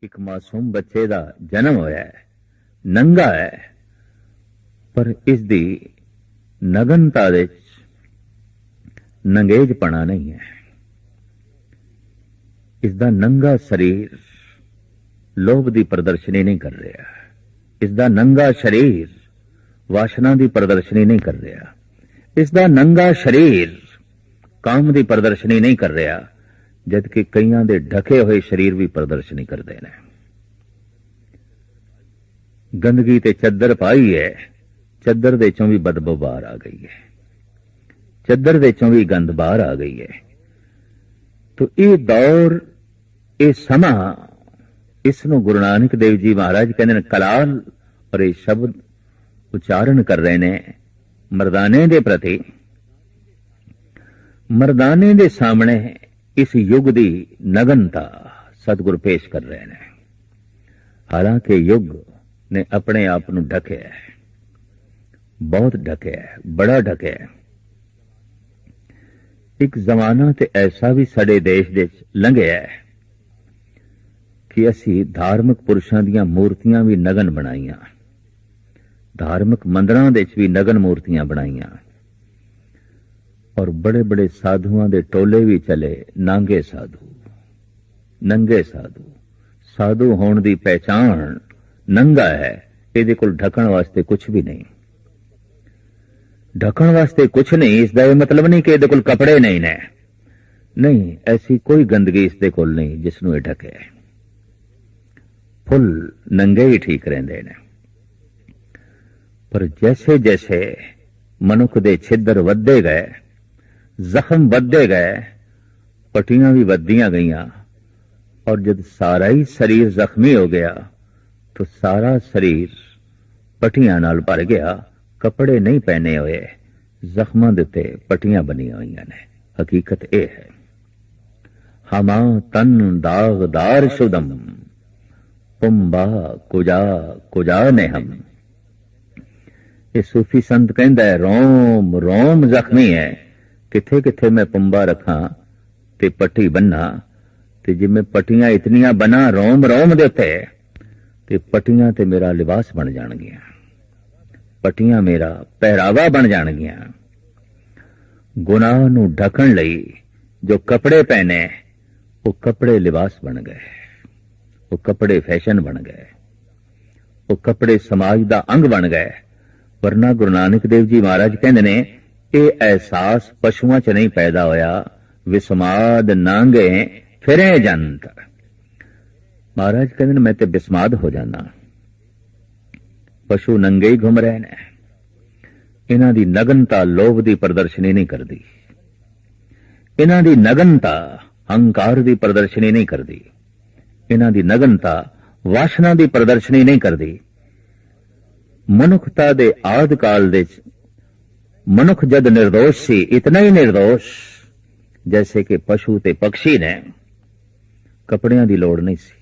एक मासूम बच्चे का जन्म होया है, नंगा है, पर इसकी नगनता दे नंगेजपना नहीं है। इसका नंगा शरीर लोभ की प्रदर्शनी नहीं कर रहा। इसका नंगा शरीर वासना की प्रदर्शनी नहीं कर रहा। इसका नंगा शरीर काम की प्रदर्शनी नहीं कर रहा, जबकि कईयां दे ढके हुए शरीर भी प्रदर्शनी करते हैं। गंदगी ते चद्दर पाई है, चद्दर दे चों भी बदबू बाहर आ गई है, चद्दर दे चों भी गंद बाहर आ गई है। तो ये दौर, ये समा, इसनों गुरु नानक देव जी महाराज कहते हैं कलाल, और ये शब्द उच्चारण कर रहे ने मर्दाने दे प्रति, मर्दाने दे सामने इस युग की नगनता सतगुरु पेश कर रहे हैं। हालांकि युग ने अपने आप को ढके है, बहुत ढके है, बड़ा ढके है। एक जमाना ते ऐसा भी साडे देश दे लंघिया है कि असी धार्मिक पुरुषों दी मूर्तियां भी नगन बनाईयां, धार्मिक मंदिरां दे भी नगन मूर्तियां बनाईयां, और बड़े बड़े साधुआं दे टोले भी चले, नांगे साधु, नंगे साधु। साधु होने की पहचान नंगा है, ये कोल ढकण वास्ते कुछ भी नहीं, ढकण वास्ते कुछ नहीं। इसका यह मतलब नहीं कि ये कोल कपड़े नहीं ने, नहीं, ऐसी कोई गंदगी इसके कोल नहीं जिसनों ये ढके। फुल नंगे ही ठीक रहंदे ने। पर जैसे जैसे मनुख दे छिद्र वधदे गए, जख्म वधदे गए, पट्टियां भी वधदियां गईयां, और जब सारा ही शरीर जख्मी हो गया तो सारा शरीर पट्टियां नाल भर गया। कपड़े नहीं पहने हुए, जख्मां दे उत्ते पट्टियां बनियां हुईयां ने। हकीकत यह है, हमा तन दागदार शुदम पुंबा कुजा कुजा ने हम। ये सूफी संत कहंदा है रोम रोम जख्मी है, किथे किथे मैं पुंबा रखा ते पट्टी बन्ना, ते जिमें पट्टियां इतनियां बना रोम रोम दे उत्ते, ते पट्टियां ते मेरा लिबास बन जाणगियां, पट्टियां मेरा पहरावा बन जाणगियां। गुनाह नूं ढकण लई जो कपड़े पहने, वो कपड़े लिबास बन गए, वो कपड़े फैशन बन गए, वो कपड़े समाज दा अंग बन गए। वरना गुरु नानक देव जी महाराज कहंदे ने ये एहसास पशुआं च नहीं पैदा होया, विस्माद नांगे फिरे जंत। महाराज कहंदे ने मैं ते विस्माद हो जाना, पशु नंगे ही घूम रहे ने। इन्हां दी नगनता लोभ दी प्रदर्शनी नहीं करदी, इन्हां दी नगनता अहंकार दी प्रदर्शनी नहीं करदी, इन्हां दी नगनता वासना दी प्रदर्शनी नहीं करदी। मनुखता दे आद काल दे मनुख जद निर्दोष सी, इतना ही निर्दोष जैसे कि पशु ते पक्षी ने, कपड़ियां दी लोड़ नहीं सी।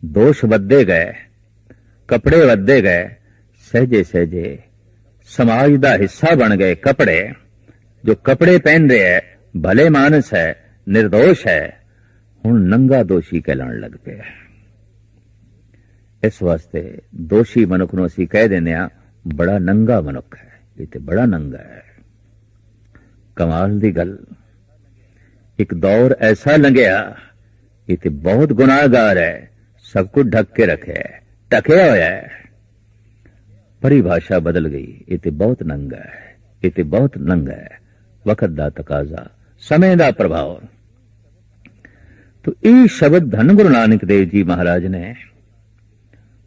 दोष वधदे गए, कपड़े वधदे गए, सहजे सहजे समाज दा हिस्सा बन गए कपड़े। जो कपड़े पहन रहे है भले मानस है, निर्दोष है, हुण नंगा दोषी कहलाण लग पिया। इस वास्ते दोषी मनुख नूं असीं कह दिंदे आ बड़ा नंगा मनुख है, ये ते बड़ा नंगा है। कमाल दी गल, एक दौर ऐसा लंघिया, ये ते बहुत गुनाहगार है, सब कुछ ढक के रखे है, ढकिया होया है। परिभाषा बदल गई, ये ते बहुत नंगा है, ये ते बहुत नंगा है। वक्त दा तकाजा, समय दा प्रभाव। तो ये शब्द धन गुरु नानक देव जी महाराज ने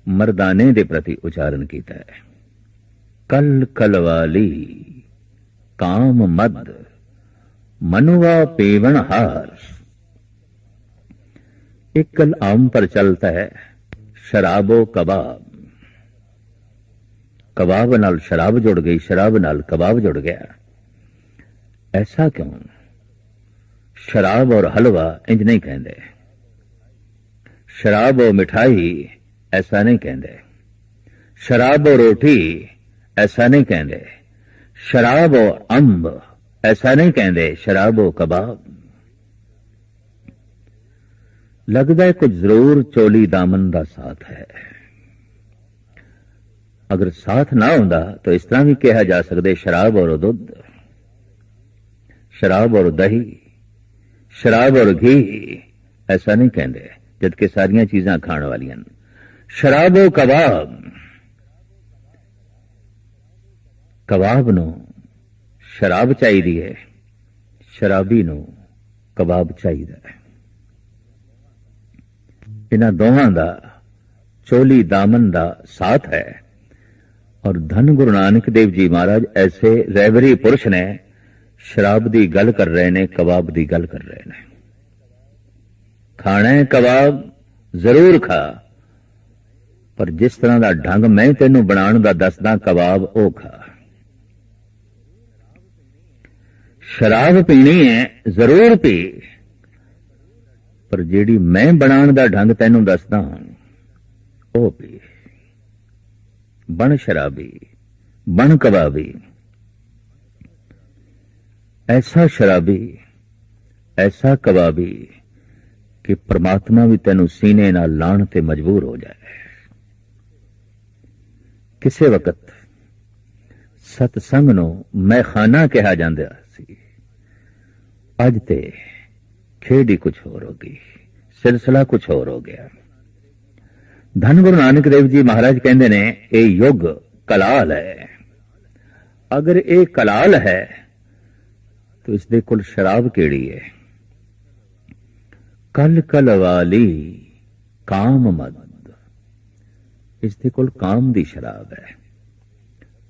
मर्दाने दे प्रति उच्चारण किया है। कल कलवाली काम मद मनुआ पेवण हार। एक कल आम पर चलता है शराबो कबाब, कबाब नाल शराब जुड़ गई, शराब नाल कबाब जुड़ गया। ऐसा क्यों? शराब और हलवा इंज नहीं कहते, शराब और मिठाई ऐसा नहीं कहते, शराब और रोटी ऐसा नहीं कहते, शराब और अंब ऐसा नहीं कहते, शराब और कबाब। लगता है कुछ जरूर चोली दामन का साथ है। अगर साथ ना होता तो इस तरह भी कहा जा सकता शराब और दुध, शराब और दही, शराब और घी, ऐसा नहीं कहते, जबकि सारिया चीजां खाण वालियां। शराब और कबाब, कबाब नो शराब चाहिए है, शराबी नो कबाब चाहिए है। इन्हां दोवां दा चोली दामन दा साथ है। और धन गुरु नानक देव जी महाराज ऐसे रहबरी पुरुष ने शराब की गल कर रहे ने, कबाब की गल कर रहे ने। खाना है कबाब जरूर खा, पर जिस तरह का ढंग मैं तेनू बनाने का दसदा कबाब ओ खा। शराब पीनी है जरूर पी, पर जेड़ी मैं बनाने का ढंग तेनू दसदा ओ पी। बन शराबी, बन कबाबी। ऐसा शराबी, ऐसा कबाबी कि परमात्मा भी तेनू सीने नाल लाण ते मजबूर हो जाए। किसे वक्त सतसंग नूं मैखाना कहा जांदा सी, अज ते खेड ही कुछ होर हो गई, सिलसिला कुछ होर हो गया। धन गुरु नानक देव जी महाराज कहते ने ये युग कलाल है। अगर ये कलाल है तो इसदे कोल शराब केड़ी है? कल कल वाली काम मद, इसदे कोल काम दी शराब है।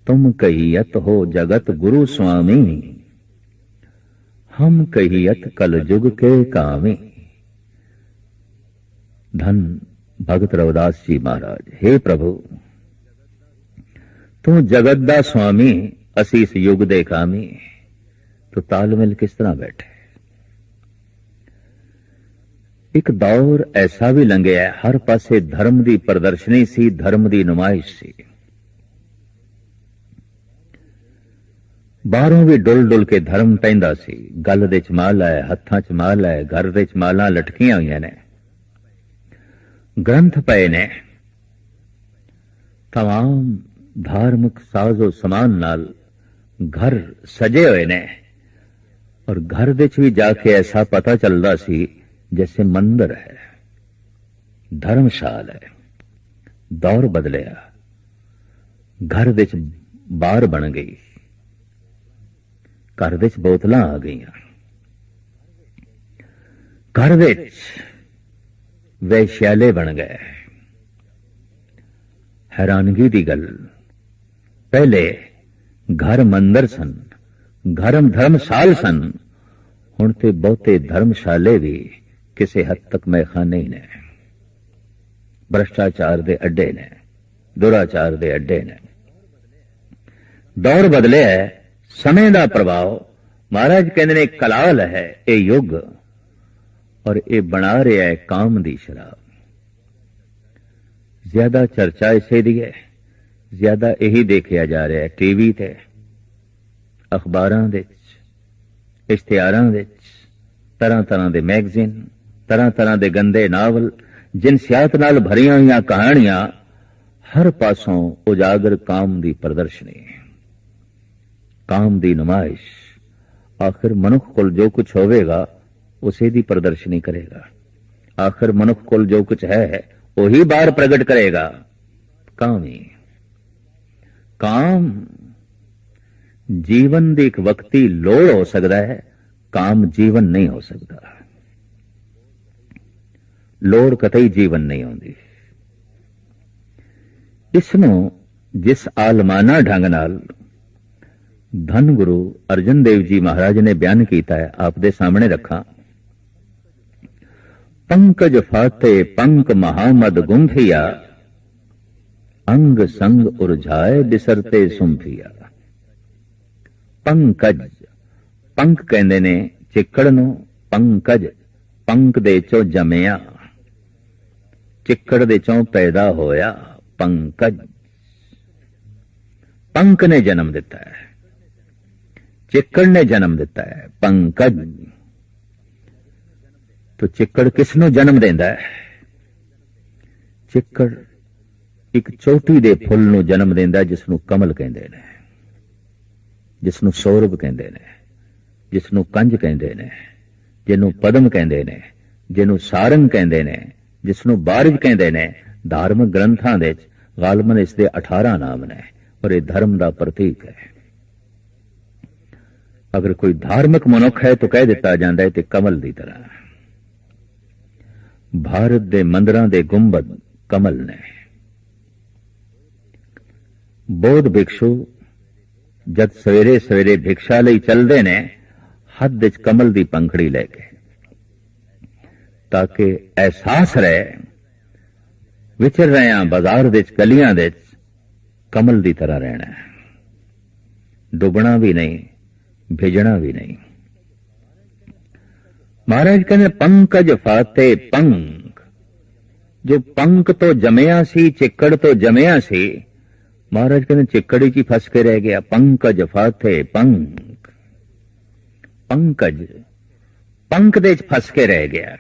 तुम कहियत हो जगत गुरु स्वामी, हम कहियत कल जुग के कामी। धन भगत रविदास जी महाराज, हे प्रभु तू जगत दा स्वामी, असी इस युग दे कामी, तो तालमेल किस तरह बैठे। एक दौर ऐसा भी लंघिया, हर पासे धर्म की प्रदर्शनी सी, धर्म की नुमाइश सी। बाहरों भी डुल डुल के धर्म पैंदा सी। गल दे च माल है, हत्थां च माल है, घर दे च मालां लटकियां हुई ने, ग्रंथ पए ने, तमाम धार्मिक साजो समान नाल घर सजे हुए ने। और घर दे च भी जाके ऐसा पता चलता सी जैसे मंदिर है, धर्मशाल है। दौर बदलिया, घर दे च बार बन गई, घर दे च बोतलां आ गई, घर दे च वैश्याले बन गए। हैरानगी की गल, पहले घर मंदिर सन, घर धर्मशाल सन, हुण ते बहुते धर्मशाले भी किसी हद तक मैखाने ही ने, भ्रष्टाचार दे अड्डे ने, दुराचार दे अड्डे ने। दौर बदले है, समय का प्रभाव। महाराज कहते ने कलाल है ये युग, और ये बना रहा है काम दी शराब। ज्यादा चर्चा इसे दी है, ज्यादा यही देखा जा रहा है टीवी ते, अखबारां दे, इश्तिहारां दे, तरह तरह के मैगजीन, तरह तरह के गंदे नावल, जिनसियात नाल भरियां हुई कहानियां, हर पासों उजागर काम की प्रदर्शनी, काम की नुमाइश। आखिर मनुख कोल जो कुछ होवेगा उसे दी प्रदर्शनी करेगा। आखिर मनुख कोल जो कुछ है वही बाहर प्रकट करेगा। काम ही काम जीवन की एक वक्ती लोड़ हो सकता है, काम जीवन नहीं हो सकता। लोड़ कतई जीवन नहीं होती। इसनों जिस आलमाना ढंग नाल धन गुरु अर्जन देव जी महाराज ने बयान किया है, आप दे सामने रखा। पंकज फाते पंक महामद गुंफिया, अंग संग उर्झाए बिसरते सुंफिया। पंकज, पंक कहंदे ने चिक्कड़ नूं, पंकज पंक दे चों जमिया, चिक्कड़ दे चों पैदा होया पंकज। पंक ने जन्म दिता है, चिक्कड़ ने जन्म दिता है, पंकज। तो चिक्कड़ किसनों जन्म देंदा है? चिक्कड़ एक चोटी दे फुल नूं जन्म देंदा जिसनूं कमल कहंदे ने, जिसनूं सौरभ कहंदे ने, जिसनूं कंज कहंदे ने, जिन्नूं पदम कहंदे ने, जिन्नूं सारंग कहंदे ने, जिसनूं बारिज कहंदे ने। धार्मिक ग्रंथां दे गालबन इसदे 18 नाम ने और यह धर्म का प्रतीक है। अगर कोई धार्मिक मनुख है तो कह दिता जाता है कि कमल की तरह। भारत के मंदिरां दे गुंबद कमल ने। बौद्ध भिक्षु जद सवेरे सवेरे भिक्षा लई चलते ने हथ विच कमल की पंखड़ी लैके, ताकि एहसास रहे विचर रहे हैं बाजार विच गलियां विच कमल की तरह रहना है, डुबना भी नहीं भिजना भी नहीं। महाराज कहते पंकज फाते पंक, जो पंक तो जमया सी चिक्कड़ तो जमया सी, महाराज कहते चिक्कड़ी च फस के रह गया। पंकज फाते पंक, पंकज पंक दे फस के रह गया।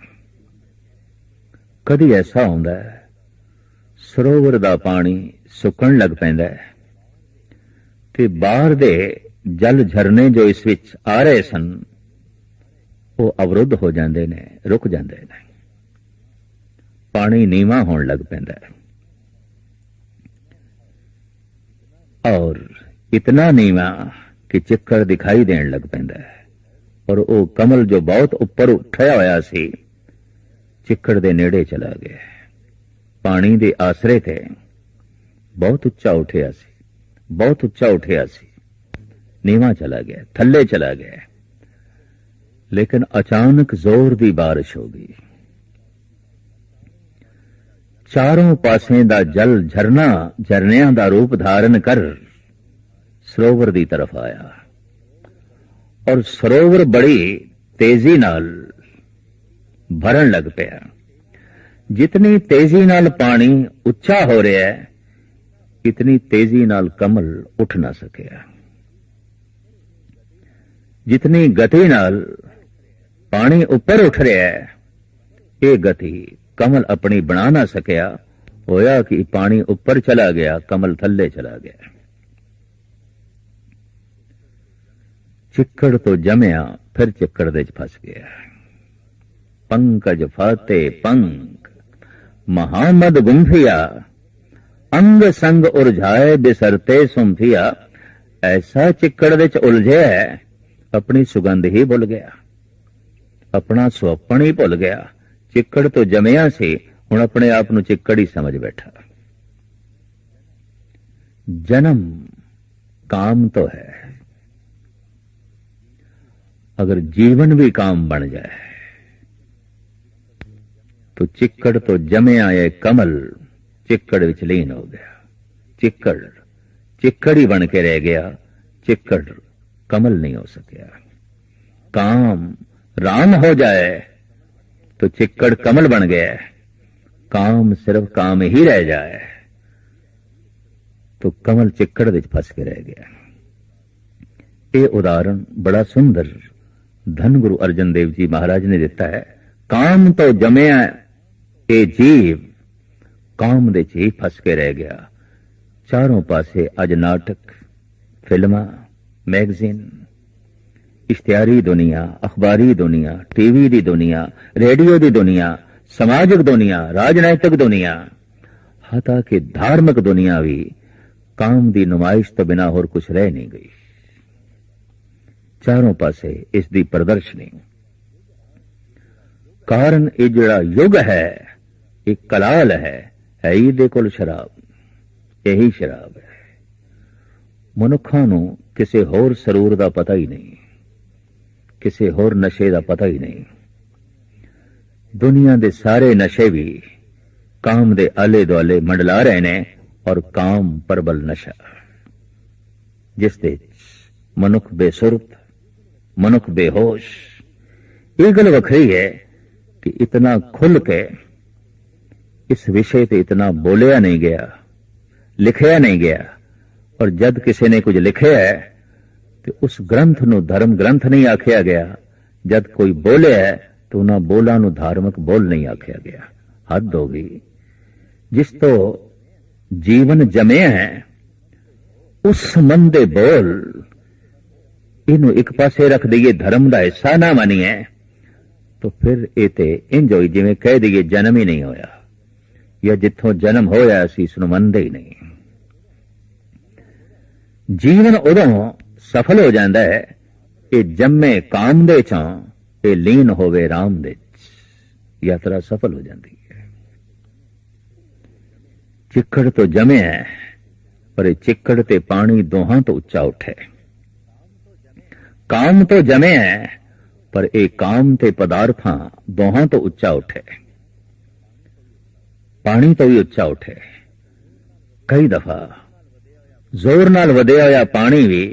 कदी ऐसा होंदा है सरोवर दा पानी सुकण लग पैंदा है ते बाहर दे जल झरने जो इस विच आ रहे सन वो अवरुद्ध हो जाते ने, रुक जाते ने, पानी नीवा होने लग पैंदा है। और इतना नीवा कि चिक्कड़ दिखाई देन लग पैंदा है। और वो कमल जो बहुत ऊपर उठया होया सी चिक्कड़ दे नेड़े चला गया। पानी दे आसरे थे बहुत उच्चा उठया सी, बहुत उच्चा उठया सी, नीवा चला गया, थल्ले चला गया। लेकिन अचानक जोर दी बारिश हो गई। चारों पासें दा जल झरना झरनियां दा रूप धारण कर सरोवर दी तरफ आया और सरोवर बड़ी तेजी नाल भरन लग पिया। जितनी तेजी नाल पानी उच्चा हो रहा है इतनी तेजी नाल कमल उठ ना सकिया। जितनी गति नाल पानी ऊपर उठ रहा है ये गति कमल अपनी बना ना सकिया। होया कि पानी ऊपर चला गया, कमल थल्ले चला गया। चिक्कड़ तो जमया फिर चिक्कड़ दे फस गया। पंकज फाते पंक महामद गुंफिया, अंग संग उलझाए बिसरते सुम्फिया। ऐसा चिक्कड़ दे उलझे है अपनी सुगंध ही भुल गया, अपना सुपन ही भुल गया। चिक्कड़ तो जमया सी, हुण अपने आप नूं चिक्कड़ ही समझ बैठा। जन्म काम तो है, अगर जीवन भी काम बन जाए तो चिक्कड़ तो जमया ये कमल चिक्कड़ विच लीन हो गया। चिक्कड़ चिक्कड़ ही बन के रह गया, चिक्कड़ कमल नहीं हो सकिया। काम राम हो जाए तो चिक्कड़ कमल बन गया। काम सिर्फ काम ही रह जाए तो कमल चिक्कड़ विच फस के रह गया। ये उदाहरण बड़ा सुंदर धन गुरु अर्जन देव जी महाराज ने दिता है। काम तो जमया ये जीव काम दे च ही फस के रह गया। चारों पासे अज नाटक, फिल्मां, मैगजीन, इश्तिहारी दुनिया, अखबारी दुनिया, टीवी दी दुनिया, रेडियो दी दुनिया, समाजिक दुनिया, राजनैतिक दुनिया, हता कि धार्मिक दुनिया भी काम दी नुमाइश तो बिना होर कुछ रह नहीं गई। चारों पासे इस दी प्रदर्शनी। कारण ये जिहड़ा युग है एक कलाल है ही दे कोल शराब, यही शराब है। मनुखां नूं किसे होर सरूर दा पता ही नहीं, किसे होर नशे दा पता ही नहीं। दुनिया दे सारे नशे भी काम दे आले दुआले मंडला रहे ने और काम परबल नशा जिस दे मनुख बेसुरत, मनुख बेहोश। ये गल वखरी है कि इतना खुल के इस विषय पे इतना बोलिया नहीं गया, लिखया नहीं गया। और जद किसी ने कुछ लिखया है तो उस ग्रंथ नूं धर्म ग्रंथ नहीं आखिया गया। जद कोई बोलिया है तो उन्हां बोलां नूं धार्मिक बोल नहीं आख्या गया। हद हो गई। जिस तो जीवन जमिया है उस मन दे बोल इनू एक पासे रख दईए, धर्म का हिस्सा ना मानीए, तो फिर ये तो इंज होई जिवें कह दईए जन्म ही नहीं होया, या जिथों जन्म होया असीं इसनूं मनदे ही नहीं। जीवन उदों सफल हो जाता है ये जम्मे काम दे चों ये लीन होवे राम दे, यात्रा सफल हो जाती है। चिक्कड़ तो जमे है पर चिक्कड़ ते पानी दोहां तो उच्चा उठे। काम तो जमे है पर एक काम ते पदार्थां दोहां तो उच्चा उठे। पानी तो भी उच्चा उठे। कई दफा जोर नाल वधिया होया पानी भी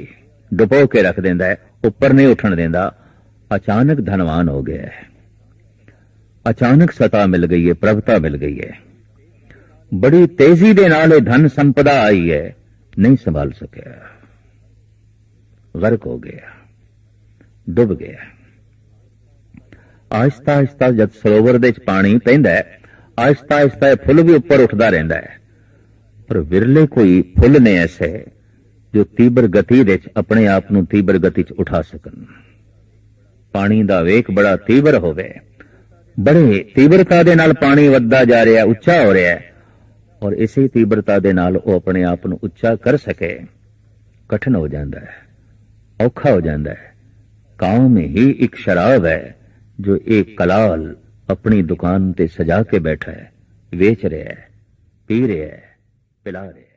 डुबो के रख देंदा है, ऊपर नहीं उठन देंदा। अचानक धनवान हो गया है, अचानक सता मिल गई है, प्रभुता मिल गई है, बड़ी तेजी दे नाल धन संपदा आई है, नहीं संभाल सकिया, गर्क हो गया, डुब गया। आहिस्ता आहिस्ता जब सरोवर दे पानी पैंदा है, आहिस्ता आहिस्ता फुल भी ऊपर उठता रहता है, पर विरले कोई फुल ने ऐसे जो तीव्र गति दे अपने आप नूं तीव्र गति च उठा सकन। पानी दा वेग बड़ा तीव्र होवे, बड़े तीव्रता दे नाल पानी वधदा जा रहा है, उच्चा हो रहा है, और इसी तीव्रता दे नाल वो अपने आप नूं उच्चा कर सके कठिन हो जाता है, औखा हो जाता है। काम ही एक शराब है जो एक कलाल अपनी दुकान ते सजा के बैठा है, वेच रहा है, पी रहा है, पिला रहा है।